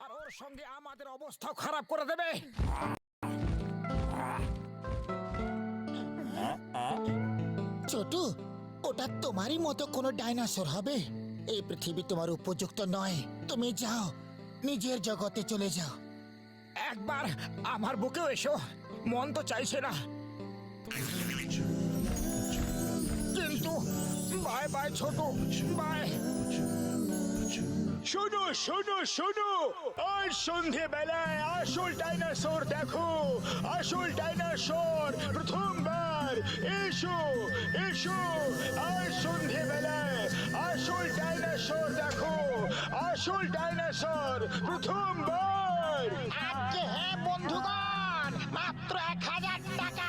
আর ওর সঙ্গে আমাদের অবস্থাও খারাপ করে দেবে। ছোটু, ওটা তোমারই মতো কোনো ডাইনোসর হবে? এই পৃথিবী তোমার উপযুক্ত নয়। তুমি যাও, নিজের জগতে চলে যাও। একবার আমার বুকেও এসো, মন তো চাইছে না, কিন্তু বাই বাই ছোট, বাই। শোনো শোনো শোনো, আজ সন্ধেবেলায় আসল ডাইনোসর দেখো, আসল ডাইনোসর প্রথমবার। এসো এসো, আজ সন্ধেবেলায় আসল ডাইনোসর দেখো, আসল ডাইনোসর প্রথমবার। আজকে হে বন্ধুগণ, মাত্র 1000 টাকা।